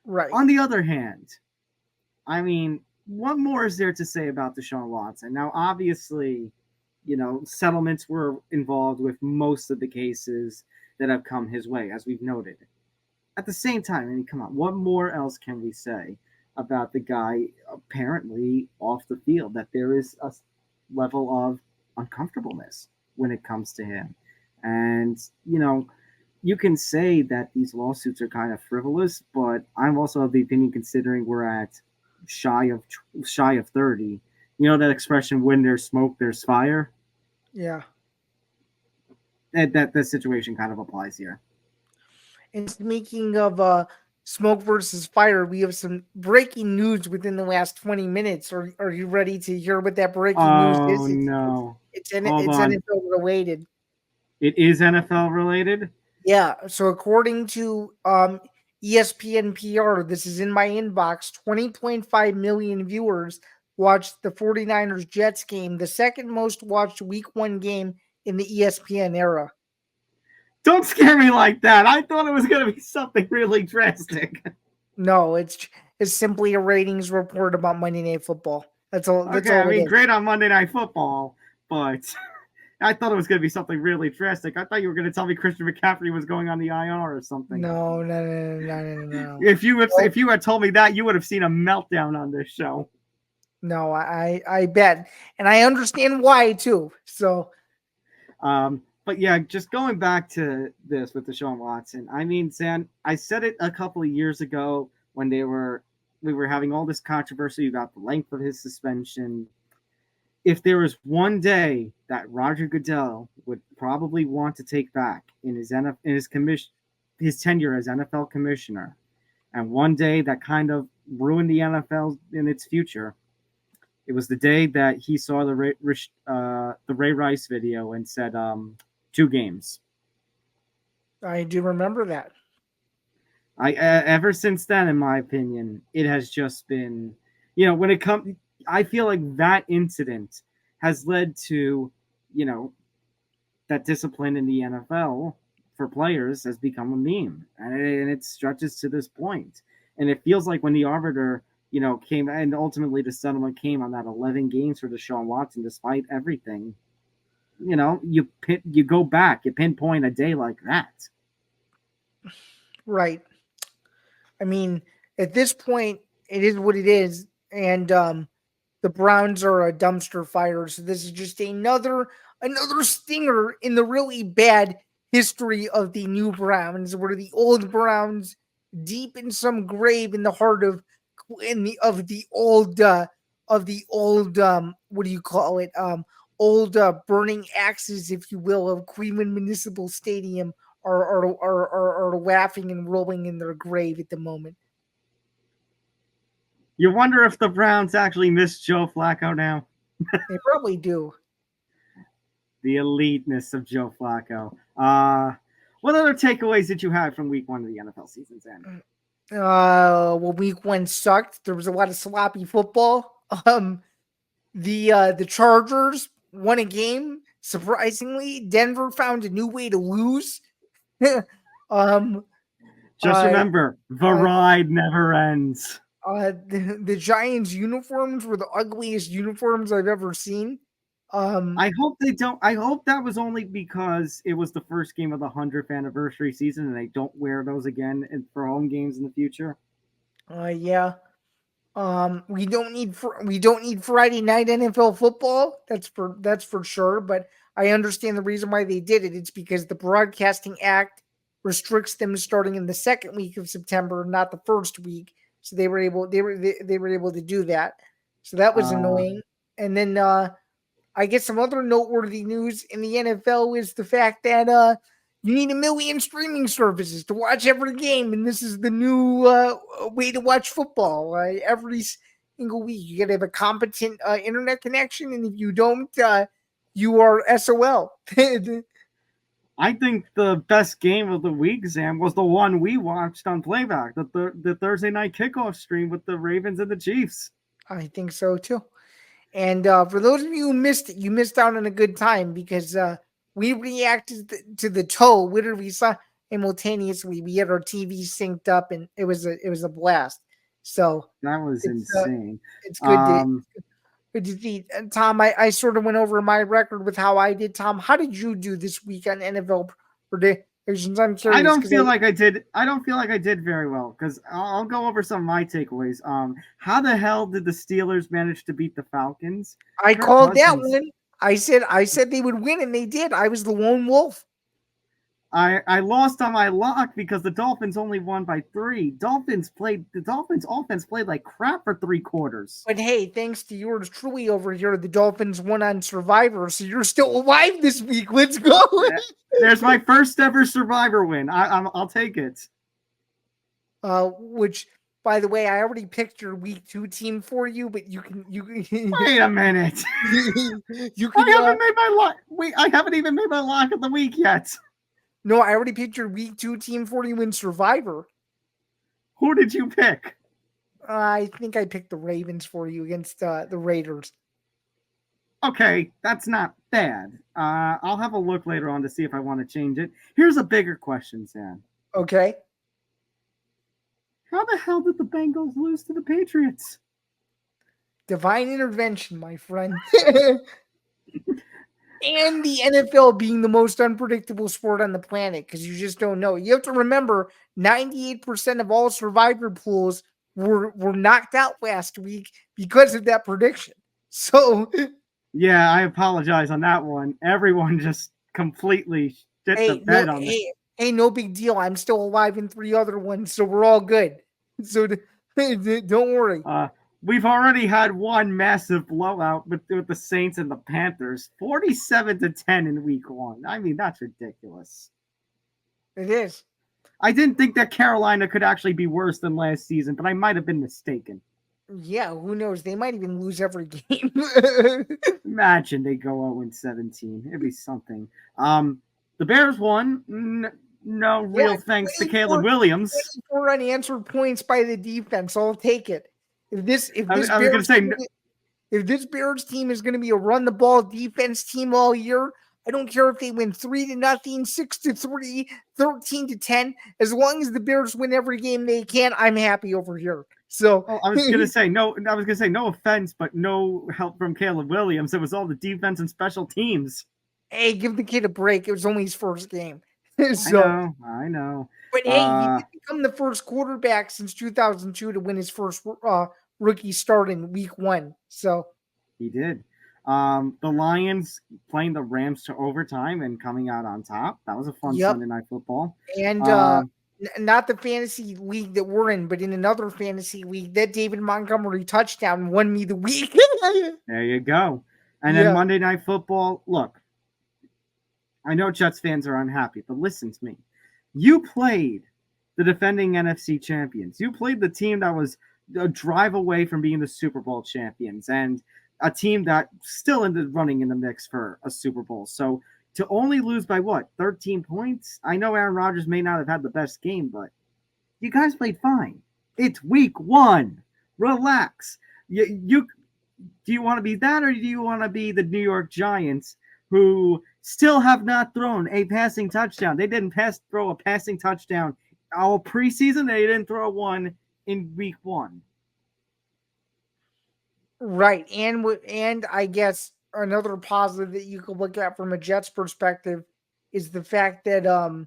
Right. On the other hand, I mean, what more is there to say about Deshaun Watson? Now, obviously, settlements were involved with most of the cases that have come his way, as we've noted. At the same time, I mean, come on, what more else can we say about the guy apparently off the field, that there is a level of uncomfortableness when it comes to him? And, you can say that these lawsuits are kind of frivolous, but I'm also of the opinion, considering we're at shy of 30. You know that expression, when there's smoke, there's fire? Yeah. That situation kind of applies here. And speaking of smoke versus fire, we have some breaking news within the last 20 minutes. Are you ready to hear what that breaking news is? Oh, no. It's NFL related. It is NFL related? Yeah. So according to ESPN PR, this is in my inbox, 20.5 million viewers watched the 49ers Jets game, the second most watched week 1 game in the ESPN era. Don't scare me like that. I thought it was going to be something really drastic. No, it's simply a ratings report about Monday Night Football. That's all. That's all. I mean, great on Monday Night Football, but I thought it was going to be something really drastic. I thought you were going to tell me Christian McCaffrey was going on the IR or something. No. If you had told me that, you would have seen a meltdown on this show. No, I bet, and I understand why too. So, But yeah, just going back to this with Deshaun Watson. I mean, Sam, I said it a couple of years ago when we were having all this controversy about the length of his suspension. If there was one day that Roger Goodell would probably want to take back in his tenure as NFL commissioner, and one day that kind of ruined the NFL in its future, it was the day that he saw the Ray Rice video and said 2 games. I do remember that. Ever since then, in my opinion, it has just been, when it comes, I feel like that incident has led to, that discipline in the NFL for players has become a meme, and it stretches to this point. And it feels like when the arbiter, came, and ultimately the settlement came on that 11 games for Deshaun Watson, despite everything, you go back, you pinpoint a day like that. Right. I mean, at this point, it is what it is, and the Browns are a dumpster fire. So this is just another stinger in the really bad history of the new Browns, where the old Browns, deep in some grave in the heart of the old what do you call it? Old burning axes, if you will, of Cleveland Municipal Stadium are laughing and rolling in their grave at the moment. You wonder if the Browns actually miss Joe Flacco now. They probably do. The eliteness of Joe Flacco. What other takeaways did you have from week 1 of the NFL season, Sam? Well, week 1 sucked. There was a lot of sloppy football. The Chargers won a game. Surprisingly, Denver found a new way to lose. Just remember, the ride never ends. The Giants uniforms were the ugliest uniforms I've ever seen. I hope they don't. I hope that was only because it was the first game of the 100th anniversary season, and they don't wear those again for home games in the future. Yeah. We don't need Friday night NFL football. That's for sure. But I understand the reason why they did it. It's because the Broadcasting Act restricts them starting in the second week of September, not the first week. So they were able to do that. So that was annoying. And then I guess some other noteworthy news in the NFL is the fact that you need 1 million streaming services to watch every game, and this is the new way to watch football. Every single week, you got to have a competent internet connection, and if you don't, you are SOL. I think the best game of the week, Sam, was the one we watched on Playback, the Thursday night kickoff stream with the Ravens and the Chiefs. I think so too. And for those of you who missed it, you missed out on a good time because we reacted to the toe literally simultaneously. We had our TV synced up, and it was a blast. So that was insane. It's good to see. Tom, I sort of went over my record with how I did. Tom, how did you do this week on NFL predictions? I'm curious. I don't feel like I did very well because I'll go over some of my takeaways. How the hell did the Steelers manage to beat the Falcons? I called that one. I said they would win, and they did. I was the lone wolf. I lost on my lock because the Dolphins only won by 3. The Dolphins offense played like crap for 3 quarters. But hey, thanks to yours truly over here, the Dolphins won on Survivor, so you're still alive this week. Let's go. There's my first ever Survivor win. I'll take it. Which, by the way, I already picked your week 2 team for you, but you can wait a minute. I haven't made my lock. Wait, I haven't even made my lock of the week yet. No, I already picked your week 2 team for you in Survivor. Who did you pick? I think I picked the Ravens for you against the Raiders. Okay, that's not bad. I'll have a look later on to see if I want to change it. Here's a bigger question, Sam. Okay. How the hell did the Bengals lose to the Patriots? Divine intervention, my friend. And the NFL being the most unpredictable sport on the planet because you just don't know. You have to remember 98% of all survivor pools were knocked out last week because of that prediction. So yeah, I apologize on that one. Everyone just completely shit the bed on this. Hey, no big deal. I'm still alive in 3 other ones, so we're all good. So don't worry. We've already had one massive blowout with the Saints and the Panthers, 47-10 in week 1. I mean, that's ridiculous. It is. I didn't think that Carolina could actually be worse than last season, but I might have been mistaken. Yeah, who knows? They might even lose every game. Imagine they go 0-17. It'd be something. The Bears won. No real thanks to Caleb Williams. 4 unanswered points by the defense. I'll take it. If this Bears team is going to be a run the ball defense team all year, I don't care if they win 3-0, 6-3, 13-10. As long as the Bears win every game they can, I'm happy over here. So I was gonna say no offense, but no help from Caleb Williams. It was all the defense and special teams. Hey, give the kid a break. It was only his first game. I know. But hey, he did become the first quarterback since 2002 to win his first rookie start in week 1. So he did. The Lions playing the Rams to overtime and coming out on top. That was a fun Sunday Night Football. And not the fantasy league that we're in, but in another fantasy league, that David Montgomery touchdown won me the week. There you go. And then Monday Night Football. Look, I know Jets fans are unhappy, but listen to me. You played the defending NFC champions. You played the team that was a drive away from being the Super Bowl champions and a team that still ended running in the mix for a Super Bowl. So to only lose by 13 points? I know Aaron Rodgers may not have had the best game, but you guys played fine. It's week 1. Relax. Do you want to be that, or do you want to be the New York Giants, who still have not thrown a passing touchdown? They didn't throw a passing touchdown all preseason. They didn't throw one in week 1. Right. And I guess another positive that you could look at from a Jets perspective is the fact that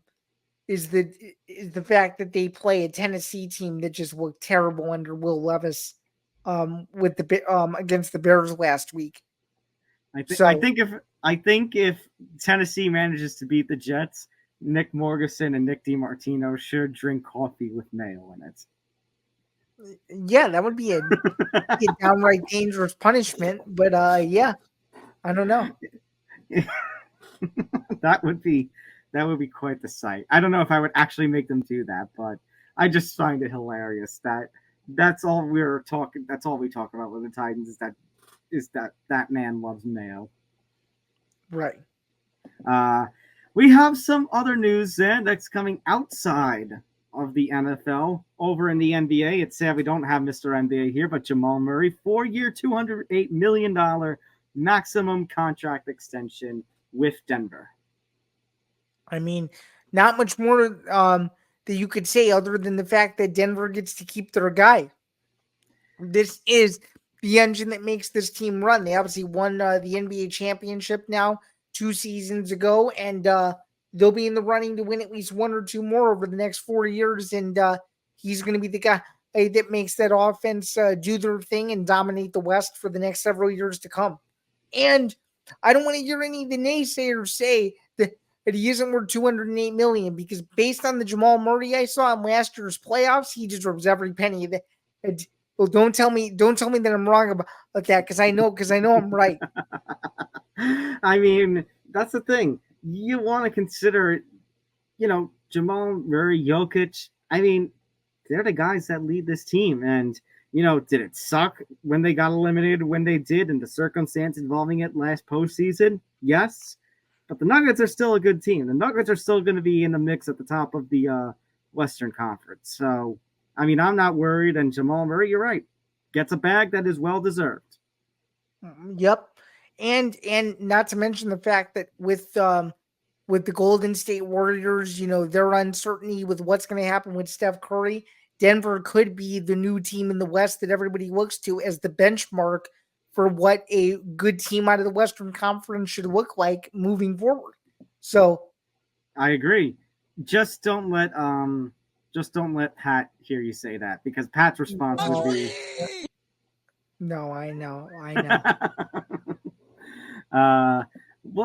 they play a Tennessee team that just looked terrible under Will Levis with the against the Bears last week. I think if Tennessee manages to beat the Jets, Nick Morgasen and Nick DiMartino should drink coffee with mayo in it. Yeah, that would be a downright dangerous punishment. But I don't know. That would be quite the sight. I don't know if I would actually make them do that, but I just find it hilarious that's all we talk about with the Titans is that man loves mayo. Right. We have some other news then that's coming outside of the NFL over in the NBA. It's sad we don't have Mr. NBA here, but Jamal Murray, 4-year, $208 million maximum contract extension with Denver. I mean, not much more that you could say other than the fact that Denver gets to keep their guy. This is the engine that makes this team run. They obviously won the NBA championship now 2 seasons ago, and they'll be in the running to win at least 1 or 2 more over the next 4 years, and he's going to be the guy that makes that offense do their thing and dominate the West for the next several years to come. And I don't want to hear any of the naysayers say that he isn't worth $208 million, because based on the Jamal Murray I saw in last year's playoffs, he deserves every penny of that. Well, don't tell me that I'm wrong about that, because I know I'm right. I mean, that's the thing. You want to consider, Jamal Murray, Jokic. I mean, they're the guys that lead this team. And, did it suck when they got eliminated when they did and the circumstance involving it last postseason? Yes. But the Nuggets are still a good team. The Nuggets are still going to be in the mix at the top of the Western Conference. So, I mean, I'm not worried. And Jamal Murray, you're right, gets a bag that is well-deserved. Yep. And not to mention the fact that with the Golden State Warriors, their uncertainty with what's going to happen with Steph Curry, Denver could be the new team in the West that everybody looks to as the benchmark for what a good team out of the Western Conference should look like moving forward. So I agree. Just don't let Pat hear you say that, because Pat's response would be no, I know.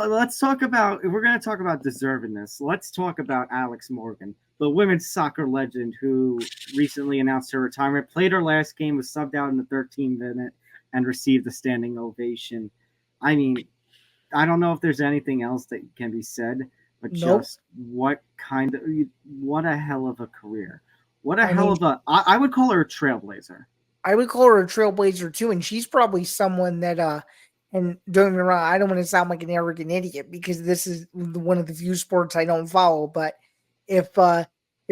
let's talk about, if we're going to talk about deservedness, let's talk about Alex Morgan, the women's soccer legend who recently announced her retirement, played her last game, was subbed out in the 13th minute, and received a standing ovation. I mean, I don't know if there's anything else that can be said, but Nope. just what a hell of a career. I would call her a trailblazer. I would call her a trailblazer too, and she's probably someone that and don't get me wrong, I don't want to sound like an arrogant idiot because this is one of the few sports I don't follow, but if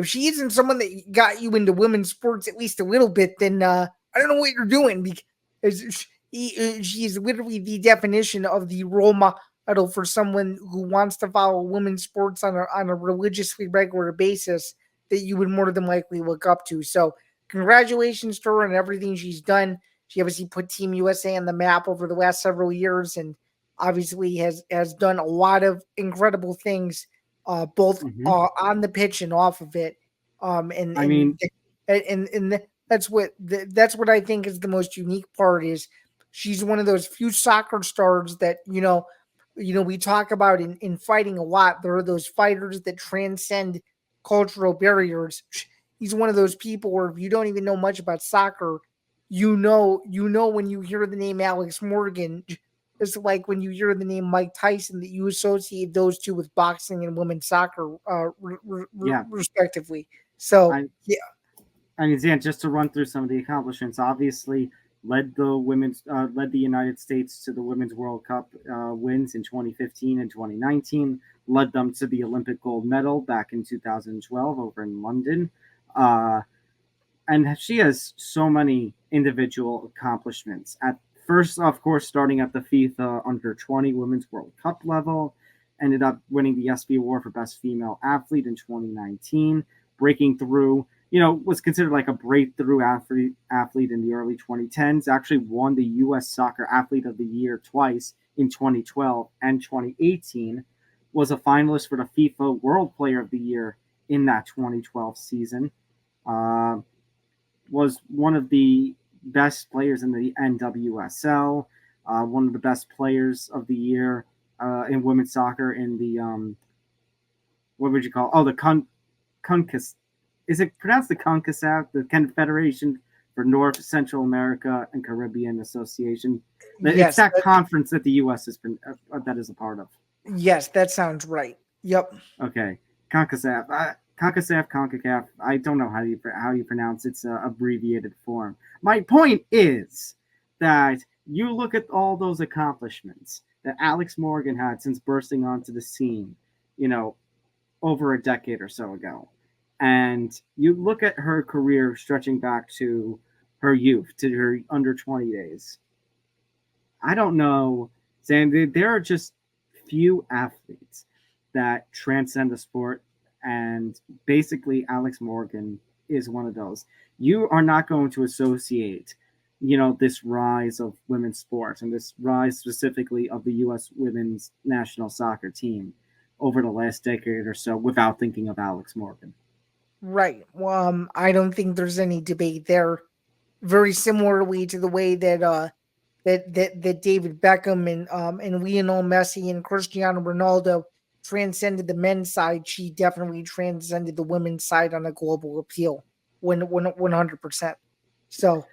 she isn't someone that got you into women's sports at least a little bit, then I don't know what you're doing, because she is literally the definition of the role model for someone who wants to follow women's sports on a religiously regular basis that you would more than likely look up to. So congratulations to her and everything she's done. She obviously put Team USA on the map over the last several years, and obviously has done a lot of incredible things, both on the pitch and off of it. That's what I think is the most unique part, is she's one of those few soccer stars that we talk about in fighting a lot. There are those fighters that transcend cultural barriers. He's one of those people where if you don't even know much about soccer, you know when you hear the name Alex Morgan, it's like when you hear the name Mike Tyson, that you associate those two with boxing and women's soccer, respectively. So, I mean, Zan, just to run through some of the accomplishments, obviously led the United States to the Women's World Cup wins in 2015 and 2019, led them to the Olympic gold medal back in 2012 over in London. And she has so many individual accomplishments. At first, of course, starting at the FIFA Under 20 Women's World Cup level, ended up winning the ESPY Award for Best Female Athlete in 2019, breaking through, was considered like a breakthrough athlete in the early 2010s, actually won the U.S. Soccer Athlete of the Year twice in 2012 and 2018, was a finalist for the FIFA World Player of the Year in that 2012 season, was one of the best players in the NWSL, one of the best players of the year in women's soccer in the, what would you call? Oh, the CONCACAF. Is it pronounced the CONCACAF, the Confederation for North, Central America, and Caribbean Association? It's that conference that the U.S. that is a part of. Yes, that sounds right. Yep. Okay, CONCACAF. CONCACAF. I don't know how you pronounce its abbreviated form. My point is that you look at all those accomplishments that Alex Morgan had since bursting onto the scene, over a decade or so ago. And you look at her career stretching back to her youth, to her under 20 days. I don't know, Sam, there are just few athletes that transcend the sport, and basically Alex Morgan is one of those. You are not going to associate, this rise of women's sports and this rise specifically of the U.S. women's national soccer team over the last decade or so without thinking of Alex Morgan. Right. Well, I don't think there's any debate there. Very similarly to the way that that David Beckham and Lionel Messi and Cristiano Ronaldo transcended the men's side, she definitely transcended the women's side on a global appeal, 100%. So,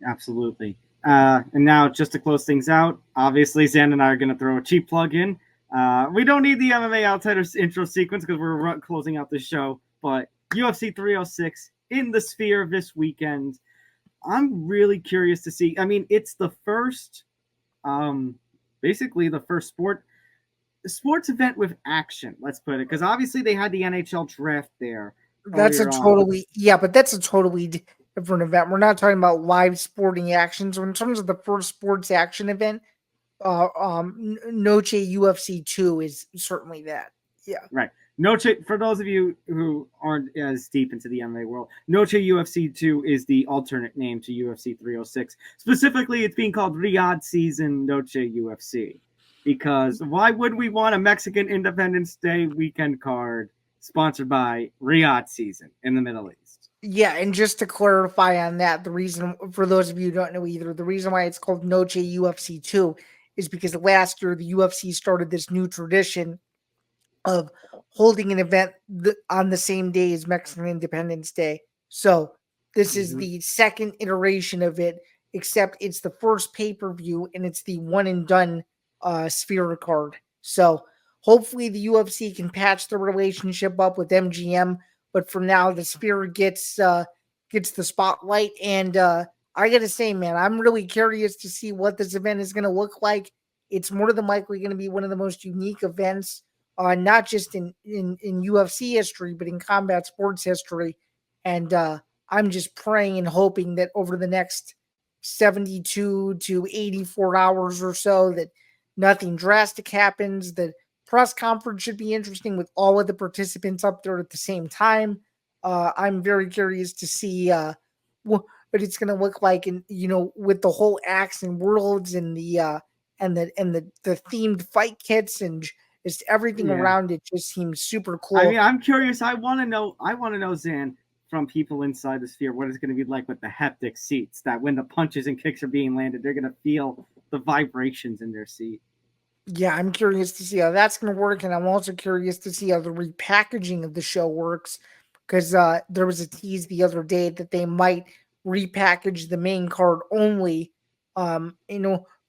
absolutely. And now, just to close things out, obviously, Zan and I are going to throw a cheap plug in. We don't need the MMA Outsiders intro sequence because we're closing out the show, but UFC 306 in the Sphere this weekend. I'm really curious to see. I mean, it's the first, basically the first sports event with action. Let's put it, because obviously they had the NHL draft there. That's a totally different event. We're not talking about live sporting actions. So in terms of the first sports action event, Noche UFC 2 is certainly that. Yeah. Right. Noche, for those of you who aren't as deep into the MMA world, Noche UFC 2 is the alternate name to UFC 306. Specifically, it's being called Riyadh Season Noche UFC. Because why would we want a Mexican Independence Day weekend card sponsored by Riyadh Season in the Middle East? Yeah, and just to clarify on that, the reason, for those of you who don't know either, the reason why it's called Noche UFC 2 is because last year the UFC started this new tradition of holding an event on the same day as Mexican Independence Day. So this is the second iteration of it, except it's the first pay-per-view and it's the one and done Sphere card. So hopefully the UFC can patch the relationship up with MGM, but for now the Sphere gets the spotlight. And I gotta say, man, I'm really curious to see what this event is gonna look like. It's more than likely going to be one of the most unique events, not just in UFC history, but in combat sports history. And I'm just praying and hoping that over the next 72 to 84 hours or so, that nothing drastic happens. The press conference should be interesting with all of the participants up there at the same time. I'm very curious to see what it's going to look like, and with the whole acts and worlds and the themed fight kits and just everything around it just seems super cool. I mean, I'm curious. I want to know, Zan, from people inside the Sphere, what it's going to be like with the haptic seats, that when the punches and kicks are being landed, they're going to feel the vibrations in their seat. Yeah, I'm curious to see how that's going to work. And I'm also curious to see how the repackaging of the show works, because there was a tease the other day that they might repackage the main card only,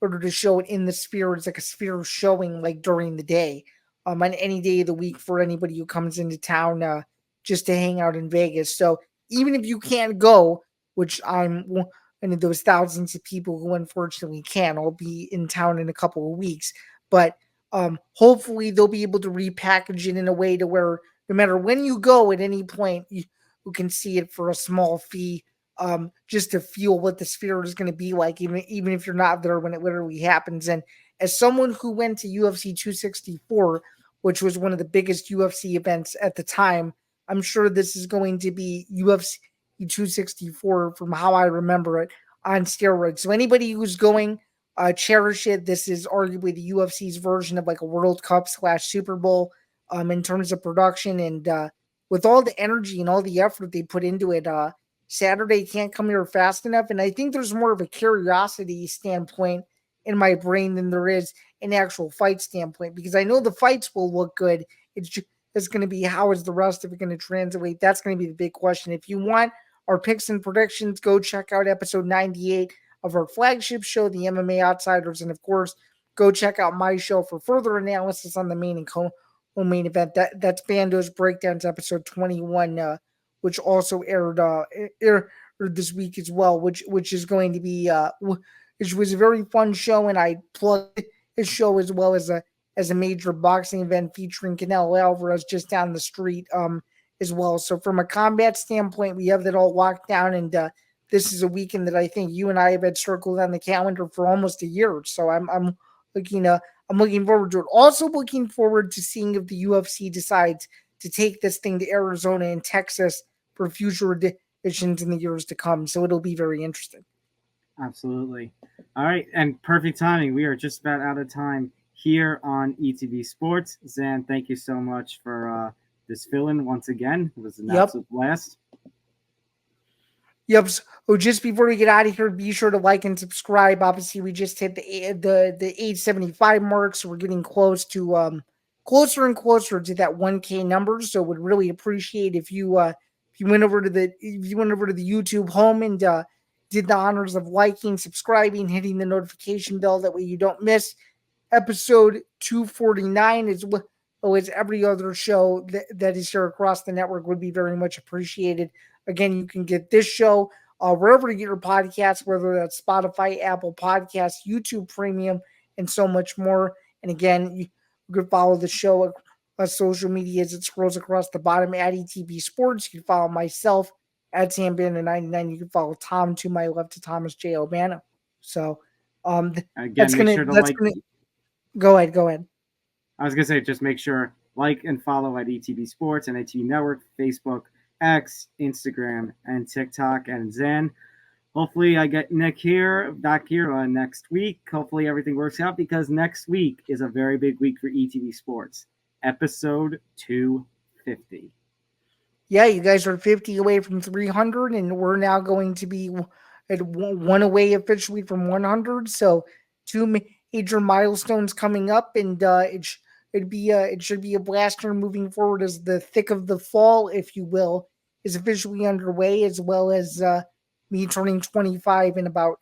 order to show it in the Sphere. It's like a Sphere showing like during the day, on any day of the week for anybody who comes into town just to hang out in Vegas. So even if you can't go, which I'm one of those thousands of people who unfortunately can't, I'll be in town in a couple of weeks. But hopefully they'll be able to repackage it in a way to where no matter when you go at any point, you can see it for a small fee. Just to feel what the Sphere is going to be like, even if you're not there when it literally happens. And as someone who went to UFC 264, which was one of the biggest UFC events at the time, I'm sure this is going to be UFC 264 from how I remember it on steroids. So anybody who's going, cherish it. This is arguably the UFC's version of like a World Cup / Super Bowl in terms of production. And with all the energy and all the effort they put into it, Saturday can't come here fast enough. And I think there's more of a curiosity standpoint in my brain than there is an actual fight standpoint, because I know the fights will look good. It's going to be, how is the rest of it going to translate? That's going to be the big question. If you want our picks and predictions, go check out episode 98 of our flagship show, The MMA Outsiders. And of course, go check out my show for further analysis on the main and co-main event. That's Bando's Breakdowns episode 21, which also aired this week as well, which is going to be which was a very fun show, and I plugged his show as well as a major boxing event featuring Canelo Alvarez just down the street as well. So from a combat standpoint, we have that all locked down, and this is a weekend that I think you and I have had circled on the calendar for almost a year. So I'm looking forward to it. Also looking forward to seeing if the UFC decides to take this thing to Arizona and Texas for future editions in the years to come. So it'll be very interesting. Absolutely. All right. And perfect timing. We are just about out of time here on ETV Sports. Zan, thank you so much for this fill-in once again. It was an absolute blast. Yep. So just before we get out of here, be sure to like and subscribe. Obviously, we just hit the 875 mark, so we're getting closer and closer to that 1K number. So would really appreciate if you went over to the YouTube home and did the honors of liking, subscribing, hitting the notification bell. That way you don't miss episode 249. As well as every other show that is here across the network would be very much appreciated. Again, you can get this show wherever you get your podcasts, whether that's Spotify, Apple Podcasts, YouTube Premium, and so much more. And again, you can follow the show on social media as it scrolls across the bottom at ETB Sports. You can follow myself at SamBander99. You can follow Tom to my left to Thomas J. Albano. So again, that's gonna go ahead. I was gonna say, just make sure like and follow at ETB Sports and ATV Network, Facebook, X, Instagram, and TikTok. And Zen, hopefully I get Nick back here next week. Hopefully everything works out, because next week is a very big week for ETV Sports. Episode 250. Yeah, you guys are 50 away from 300, and we're now going to be at one away officially from 100. So major milestones coming up, and it should be a blaster moving forward as the thick of the fall, if you will, is officially underway, as well as me turning 25 in about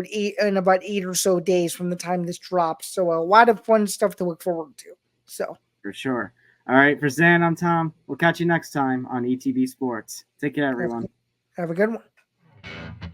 8 or so days from the time this drops. So a lot of fun stuff to look forward to. So For sure. All right, for Zan, I'm Tom. We'll catch you next time on ETB Sports. Take care, everyone. have a good one.